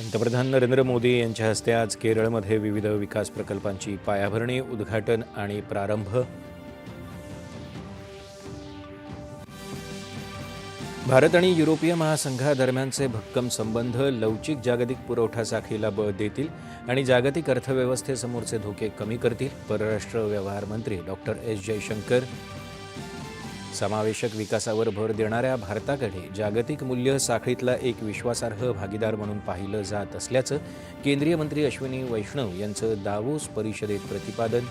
पंतप्रधान नरेंद्र मोदी यांच्या हस्ते आज केरळमध्ये विविध विकास प्रकल्पांची पायाभरणी, उद्घाटन आणि प्रारंभ. भारत आणि युरोपीय महासंघादरम्यानचे भक्कम संबंध लवचिक जागतिक पुरवठा साखळीला बळ देतील आणि जागतिक अर्थव्यवस्थेसमोरचे धोके कमी करतील, परराष्ट्र व्यवहार मंत्री डॉ. एस. जयशंकर. समावेशक विकासावर भर देणाऱ्या भारताकडे जागतिक मूल्य साखळीतला एक विश्वासार्ह भागीदार म्हणून पाहिलं जात असल्याचं केंद्रीय मंत्री अश्विनी वैष्णव यांचं दावोस परिषदेत प्रतिपादन.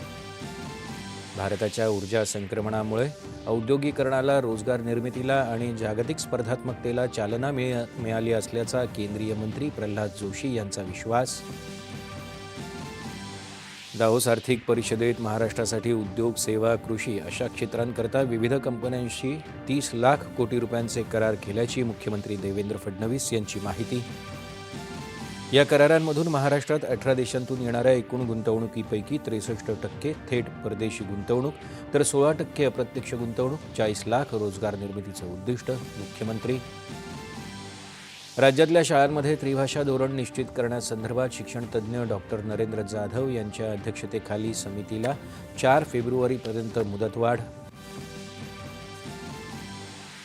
भारताच्या ऊर्जा संक्रमणामुळे औद्योगिकरणाला, रोजगार निर्मितीला आणि जागतिक स्पर्धात्मकतेला चालना मिळाली असल्याचा केंद्रीय मंत्री प्रल्हाद जोशी यांचा विश्वास. दावोस आर्थिक परिषदेत महाराष्ट्रासाठी उद्योग, सेवा, कृषी अशा क्षेत्रांकरता विविध कंपन्यांशी 30 लाख कोटी रुपयांचे करार केल्याची मुख्यमंत्री देवेंद्र फडणवीस यांची माहिती. या करारांमधून महाराष्ट्रात 18 देशांतून येणाऱ्या एकूण गुंतवणुकीपैकी 63% थेट परदेशी गुंतवणूक तर 16% अप्रत्यक्ष गुंतवणूक, 40 लाख रोजगार निर्मितीचं उद्दिष्ट. मुख्यमंत्री. राज्यातल्या शाळांमध्ये त्रिभाषा धोरण निश्चित करण्यासंदर्भात शिक्षणतज्ज्ञ डॉ. नरेंद्र जाधव यांच्या अध्यक्षतेखाली समितीला 4 फेब्रुवारीपर्यंत मुदतवाढ.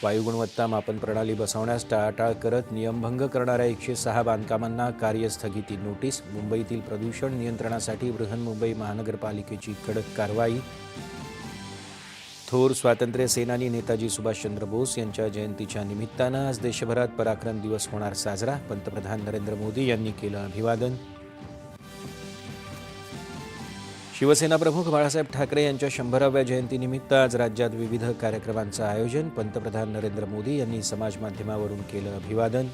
वायू गुणवत्ता मापन प्रणाली बसवण्यास टाळाटाळ करत नियमभंग करणाऱ्या 106 बांधकामांना कार्यस्थगिती नोटीस. मुंबईतील प्रदूषण नियंत्रणासाठी बृहन्मुंबई महानगरपालिकेची कडक कारवाई. थोर स्वातंत्र्य सेनानी नेताजी सुभाषचंद्र बोस यांच्या जयंतीच्या निमित्तानं आज देशभरात पराक्रम दिवस होणार साजरा. पंतप्रधान नरेंद्र मोदी यांनी केलं अभिवादन. शिवसेना प्रमुख बाळासाहेब ठाकरे यांच्या 100व्या जयंतीनिमित्त आज राज्यात विविध कार्यक्रमांचं आयोजन. पंतप्रधान नरेंद्र मोदी यांनी समाजमाध्यमावरून केलं अभिवादन.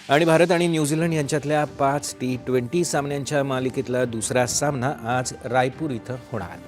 आणि भारत आणि न्यूझीलंड यांच्यातल्या 5 T20 सामन्यांच्या मालिकेतला दुसरा सामना आज रायपूर इथं होणार.